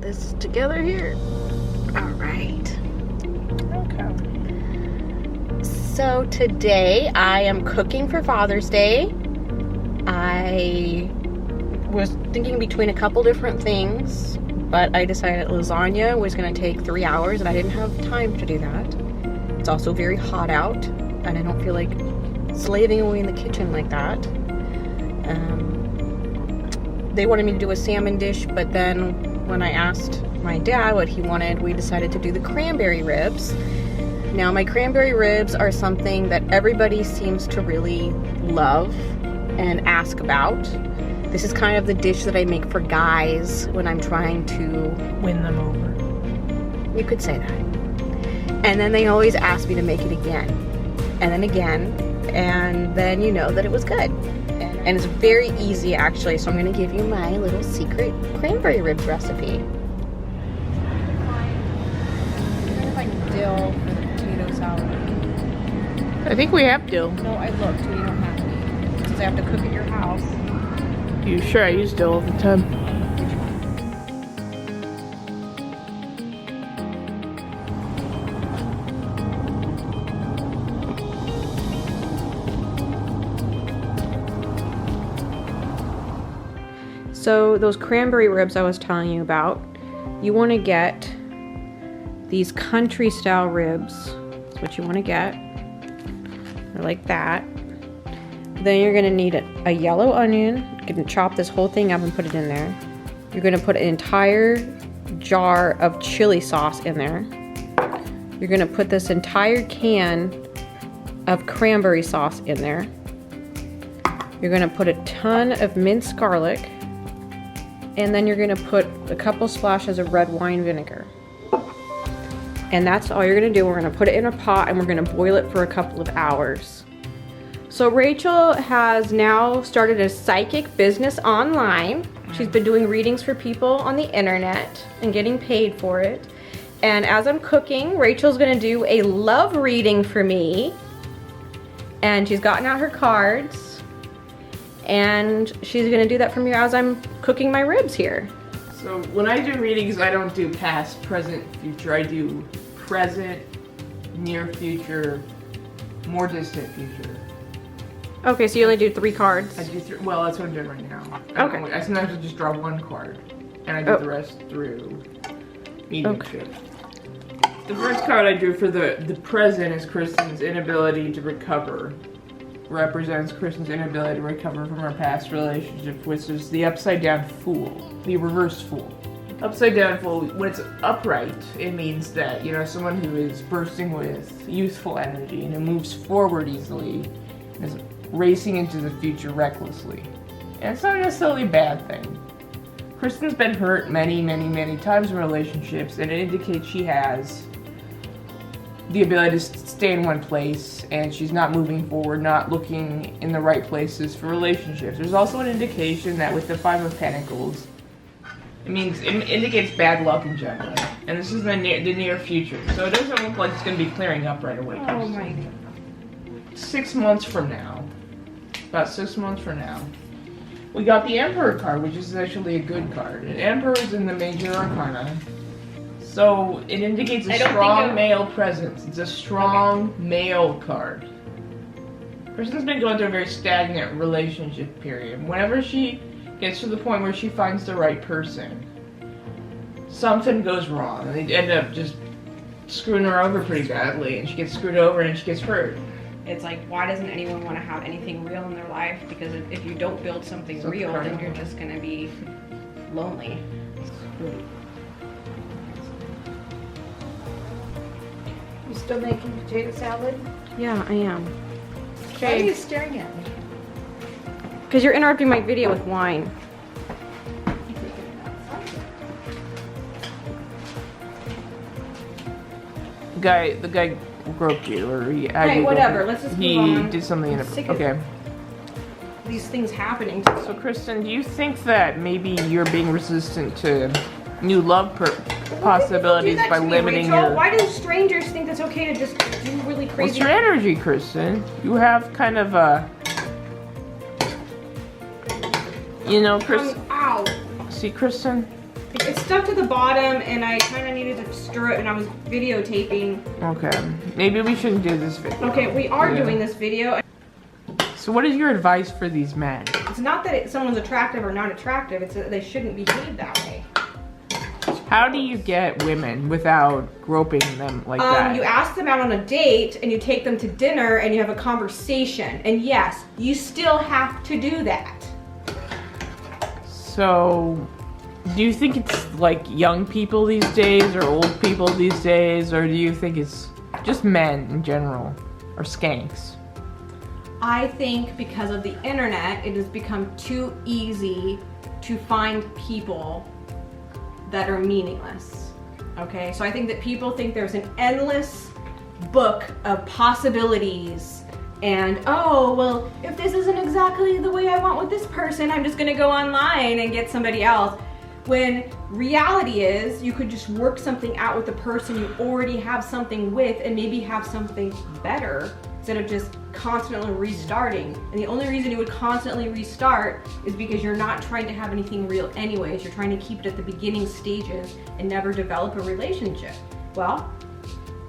this together here. All right. Okay. So today I am cooking for Father's Day. I was thinking between a couple different things, but I decided lasagna was going to take 3 hours and I didn't have time to do that. It's also very hot out and I don't feel like slaving away in the kitchen like that. They wanted me to do a salmon dish, but then when I asked my dad what he wanted, we decided to do the cranberry ribs. Now, my cranberry ribs are something that everybody seems to really love and ask about. This is kind of the dish that I make for guys when I'm trying to Win them over. You could say that. And then they always ask me to make it again, and then again, and then you know that it was good. And it's very easy, actually, so I'm going to give you my little secret cranberry ribs recipe. Dill for the potato salad. I think we have dill. No, I looked, and you don't have any. Since I have to cook at your house. You sure? I use dill all the time. So those cranberry ribs I was telling you about, you want to get these country style ribs. That's what you want to get. They're like that. Then you're going to need a yellow onion. You can chop this whole thing up and put it in there. You're going to put an entire jar of chili sauce in there. You're going to put this entire can of cranberry sauce in there. You're going to put a ton of minced garlic. And then you're going to put a couple splashes of red wine vinegar. And that's all you're going to do. We're going to put it in a pot and we're going to boil it for a couple of hours. So Rachel has now started a psychic business online. She's been doing readings for people on the internet and getting paid for it. And as I'm cooking, Rachel's going to do a love reading for me. And she's gotten out her cards. And she's going to do that for me as I'm cooking my ribs here. So when I do readings, I don't do past, present, future. I do present, near future, more distant future. Okay, so you only do 3 cards? I do well, that's what I'm doing right now. Okay. I sometimes just draw 1 card, and I do the rest through mediumship. Okay. The first card I drew for the present is Kristen's inability to recover. Represents Kristen's inability to recover from her past relationship, which is the upside down fool, the reverse fool. Upside down fool, when it's upright, it means that, you know, someone who is bursting with youthful energy and who moves forward easily and is racing into the future recklessly. And it's not necessarily a bad thing. Kristen's been hurt many, many, many times in relationships, and it indicates she has the ability to stay in one place, and she's not moving forward, not looking in the right places for relationships. There's also an indication that with the 5 of Pentacles, it indicates bad luck in general. And this is the near future, so it doesn't look like it's going to be clearing up right away. Oh my God. 6 months from now, about 6 months from now, we got the Emperor card, which is actually a good card. And Emperor is in the Major Arcana. So it indicates a strong male presence. It's a strong male card. Kristen's been going through a very stagnant relationship period. Whenever she gets to the point where she finds the right person, something goes wrong, and they end up just screwing her over pretty badly, and she gets screwed over and she gets hurt. It's like, why doesn't anyone want to have anything real in their life? Because if you don't build something real, then you're just going to be lonely. You still making potato salad? Yeah, I am. Why are you staring at me? Because you're interrupting my video with wine. The guy groped you, or he. Hey, whatever. Let's just move on. He did something in it. Okay. These things happening. So, Kristen, do you think that maybe you're being resistant to new love possibilities by limiting your... Why do strangers think it's okay to just do really crazy... What's your energy, Kristen? You have kind of a... You know, Kristen... Ow! See, Kristen? It's stuck to the bottom, and I kind of needed to stir it, and I was videotaping. Okay, maybe we shouldn't do this video. Okay, we are doing this video. So what is your advice for these men? It's not that someone's attractive or not attractive, it's that they shouldn't behave that way. How do you get women without groping them like that? You ask them out on a date, and you take them to dinner, and you have a conversation. And yes, you still have to do that. So, do you think it's like young people these days or old people these days, or do you think it's just men in general or skanks? I think because of the internet, it has become too easy to find people that are meaningless. Okay, so I think that people think there's an endless book of possibilities, and oh, well, if this isn't exactly the way I want with this person, I'm just gonna go online and get somebody else. When reality is, you could just work something out with the person you already have something with, and maybe have something better instead of just constantly restarting. And the only reason you would constantly restart is because you're not trying to have anything real anyways. You're trying to keep it at the beginning stages and never develop a relationship. Well,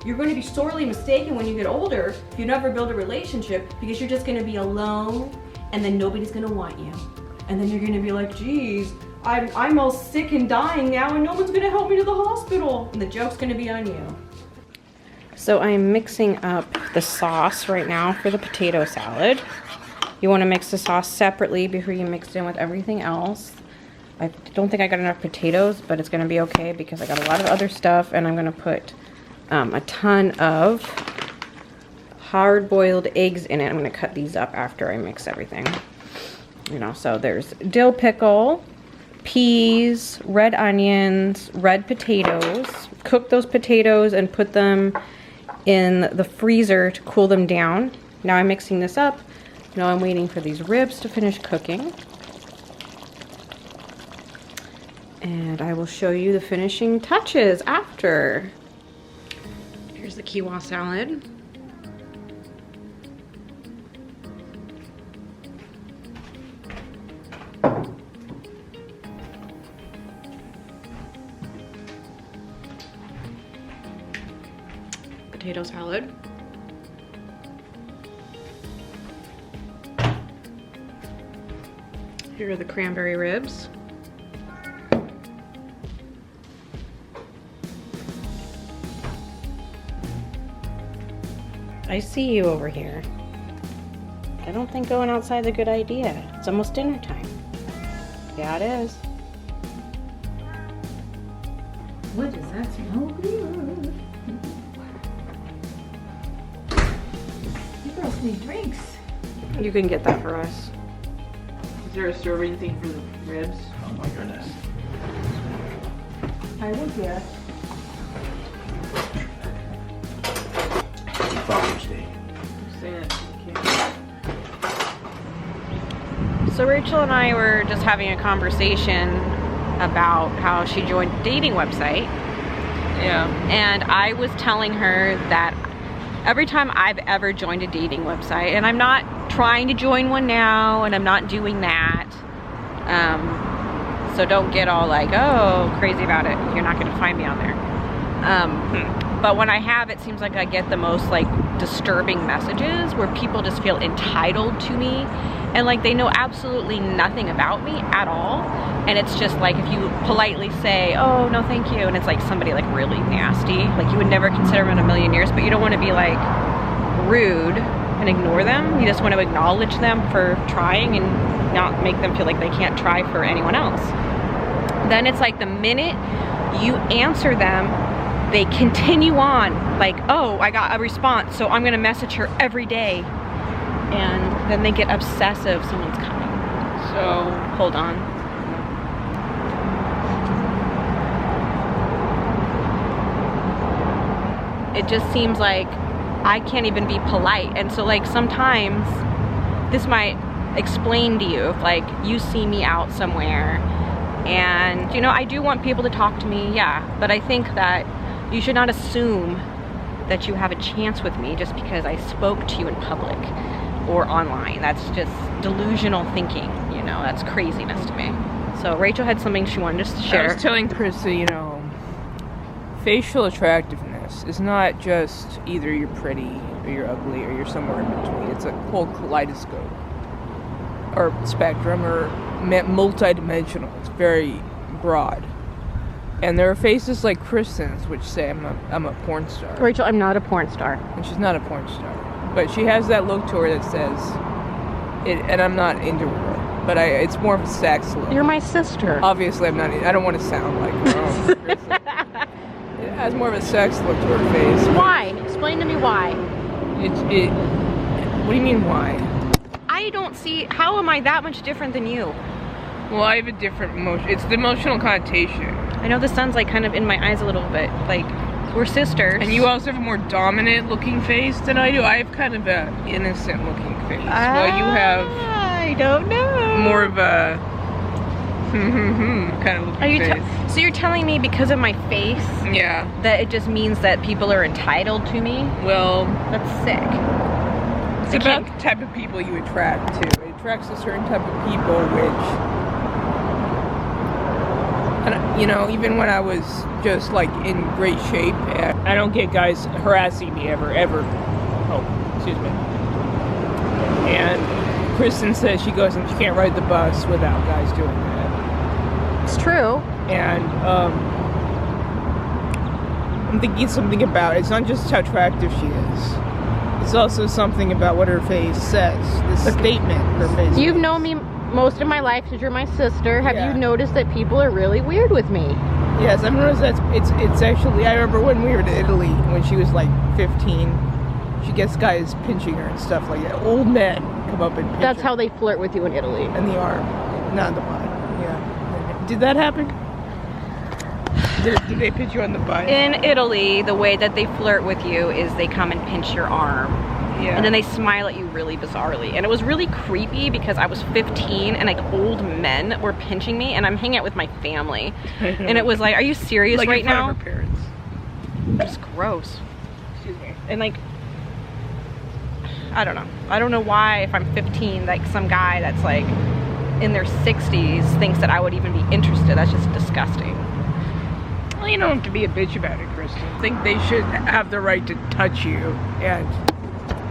you're going to be sorely mistaken when you get older if you never build a relationship, because you're just going to be alone, and then nobody's going to want you. And then you're going to be like, geez, I'm all sick and dying now, and no one's going to help me to the hospital. And the joke's going to be on you. So I'm mixing up the sauce right now for the potato salad. You want to mix the sauce separately before you mix it in with everything else. I don't think I got enough potatoes, but it's going to be okay because I got a lot of other stuff, and I'm going to put a ton of hard-boiled eggs in it. I'm going to cut these up after I mix everything. You know, so there's dill pickle, peas, red onions, red potatoes. Cook those potatoes and put them in the freezer to cool them down. Now I'm mixing this up. Now I'm waiting for these ribs to finish cooking. And I will show you the finishing touches after. Here's the quinoa salad. Potato salad. Here are the cranberry ribs. I see you over here. I don't think going outside's a good idea. It's almost dinner time. Yeah, it is. What does that smell good? You girls need drinks. You can get that for us. Is there a serving thing for the ribs? Oh my goodness. I will get. Father's Day. So Rachel and I were just having a conversation about how she joined a dating website. Yeah. And I was telling her that every time I've ever joined a dating website, and I'm not trying to join one now, and I'm not doing that. So don't get all like, oh, crazy about it. You're not gonna find me on there. But when I have, it seems like I get the most like disturbing messages where people just feel entitled to me, and like they know absolutely nothing about me at all. And it's just like if you politely say, oh, no thank you, and it's like somebody like really nasty, like you would never consider them in a million years, but you don't want to be like rude and ignore them. You just want to acknowledge them for trying and not make them feel like they can't try for anyone else. Then it's like the minute you answer them, they continue on like, oh, I got a response, so I'm gonna message her every day. And then they get obsessive, someone's coming. So, hold on. It just seems like I can't even be polite. And so like sometimes this might explain to you if like you see me out somewhere and you know, I do want people to talk to me, yeah, but I think that you should not assume that you have a chance with me just because I spoke to you in public or online. That's just delusional thinking, you know, that's craziness to me. So Rachel had something she wanted us to share. I was telling Krista, you know, facial attractiveness is not just either you're pretty or you're ugly or you're somewhere in between. It's a whole kaleidoscope or spectrum or multi-dimensional. It's very broad. And there are faces like Kristen's which say I'm a porn star. Rachel, I'm not a porn star. And she's not a porn star. But she has that look to her that says it, and I'm not into her. But it's more of a sex look. You're my sister. Obviously, I don't want to sound like her. It has more of a sex look to her face. Why? Explain to me why. What do you mean why? I don't see, how am I that much different than you? Well, I have a different emotion. It's the emotional connotation. I know the sun's like kind of in my eyes a little bit. Like, we're sisters. And you also have a more dominant looking face than I do. I have kind of an innocent looking face. Well, you have... I don't know. More of a... kind of looking face. So you're telling me because of my face? Yeah. That it just means that people are entitled to me? Well... That's sick. It's about the type of people you attract to. It attracts a certain type of people which... And, you know, even when I was just like in great shape, I don't get guys harassing me ever. Oh, excuse me. And Kristen says she goes and she can't ride the bus without guys doing that. It's true. And I'm thinking something about it's not just how attractive she is. It's also something about what her face says. The statement her face. You've known me most of my life since you're my sister. Have Yeah. you noticed that people are really weird with me? Yes, I've noticed that it's actually, I remember when we were to Italy, when she was like 15, she gets guys pinching her and stuff like that. Old men come up and pinch That's her how they flirt with you in Italy. in the arm, not the butt. Yeah. Did that happen? Did they pinch you on the butt? In Italy, the way that they flirt with you is they come and pinch your arm. Yeah. And then they smile at you really bizarrely. And it was really creepy because I was 15 and like old men were pinching me and I'm hanging out with my family. And it was like, are you serious like right in front now? of her parents. It's gross. Excuse me. And like, I don't know. I don't know why if I'm 15, like some guy that's like in their 60s thinks that I would even be interested. That's just disgusting. Well, you don't have to be a bitch about it, Kristen. I think they should have the right to touch you and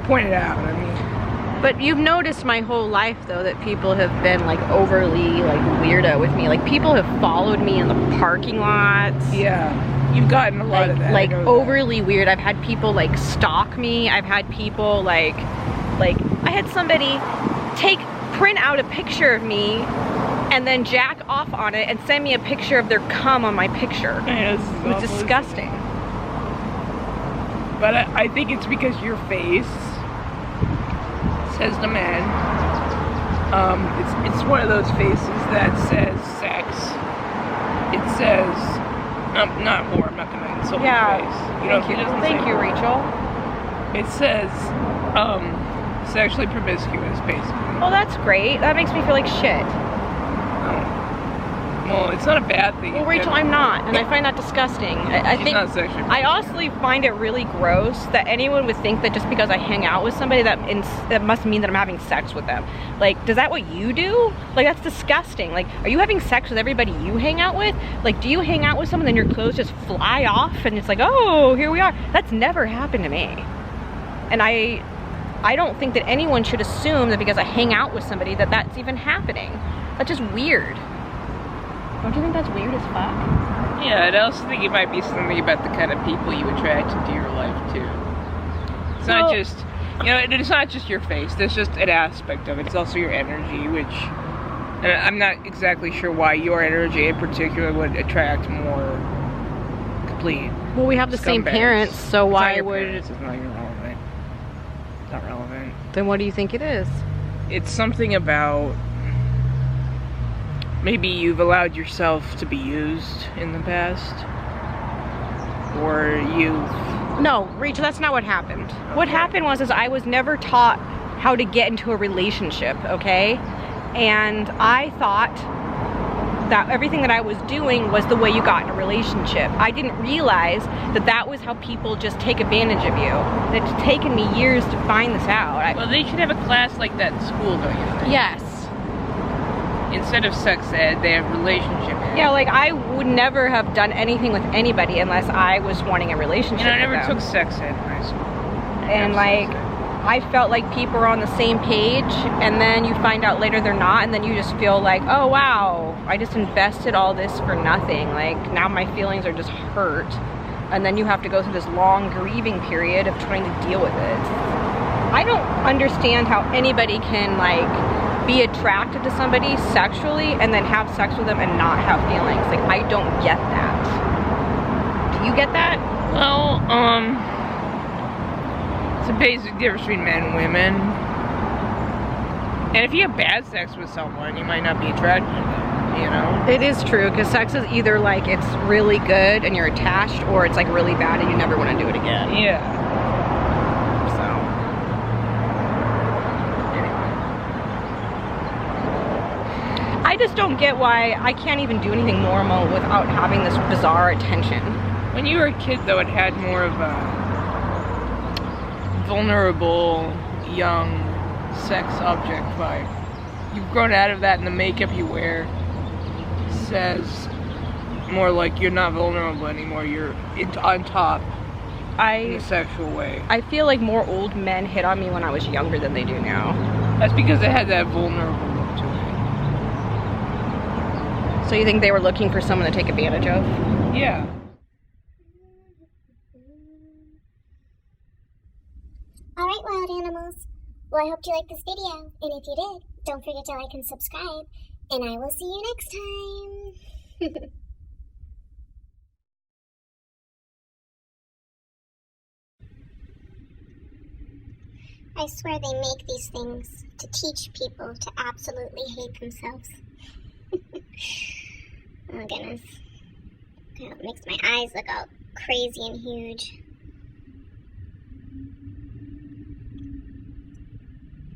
point it out. I mean, but you've noticed my whole life though that people have been like overly like weirdo with me. Like people have followed me in the parking lots. yeah, you've gotten a lot Like, of that. like I know overly weird. I've had people like stalk me. I've had people like I had somebody print out a picture of me and then jack off on it and send me a picture of their cum on my picture. that. It was disgusting. But I think it's because your face says to men. It's one of those faces that says sex. It says, not whore. I'm not gonna insult your face. Thank you. It doesn't Thank say you, whore. Rachel. It says sexually promiscuous, basically. Well, that's great. That makes me feel like shit. Well, it's not a bad thing. Well, Rachel, I'm not, and I find that disgusting. I She's think not sexually I honestly find it really gross that anyone would think that just because I hang out with somebody that must mean that I'm having sex with them. Like, does that what you do? Like, that's disgusting. Like, are you having sex with everybody you hang out with? Like, do you hang out with someone and your clothes just fly off and it's like, oh, here we are? That's never happened to me. And I don't think that anyone should assume that because I hang out with somebody that that's even happening. That's just weird. Don't you think that's weird as fuck? Yeah, and I also think it might be something about the kind of people you attract into your life too. It's not just, it's not just your face. There's just an aspect of it. It's also your energy, which, and I'm not exactly sure why your energy in particular would attract more complete. Well, we have the same scumbags. parents, so It's why not your would? parents, it's not irrelevant. It's not relevant. Then what do you think it is? It's something about maybe you've allowed yourself to be used in the past, or you've... No, Rachel, that's not what happened. Okay. What happened was I was never taught how to get into a relationship, okay? And I thought that everything that I was doing was the way you got in a relationship. I didn't realize that that was how people just take advantage of you. It's taken me years to find this out. Well, they should have a class like that in school, don't you think? Yes. instead of sex ed, they have relationship ed. Yeah, like I would never have done anything with anybody unless I was wanting a relationship. And I never with them. took sex ed in high school. And like, I felt like people are on the same page, and then you find out later they're not, and then you just feel like, oh wow, I just invested all this for nothing. Like now my feelings are just hurt, and then you have to go through this long grieving period of trying to deal with it. I don't understand how anybody can like be attracted to somebody sexually and then have sex with them and not have feelings. Like I don't get that. Do you get that? Well, it's a basic difference between men and women. And if you have bad sex with someone, you might not be attracted to them, you know? It is true, because sex is either like it's really good and you're attached, or it's like really bad and you never want to do it again. Yeah. I just don't get why I can't even do anything normal without having this bizarre attention. When you were a kid, though, it had more of a vulnerable, young, sex object vibe. You've grown out of that, and the makeup you wear says more like you're not vulnerable anymore. You're on top in a sexual way. I feel like more old men hit on me when I was younger than they do now. That's because they had that vulnerable look to it. So you think they were looking for someone to take advantage of? Yeah. Alright, wild animals. Well, I hope you liked this video, and if you did, don't forget to like and subscribe, and I will see you next time. I swear they make these things to teach people to absolutely hate themselves. Oh goodness. God, it makes my eyes look all crazy and huge.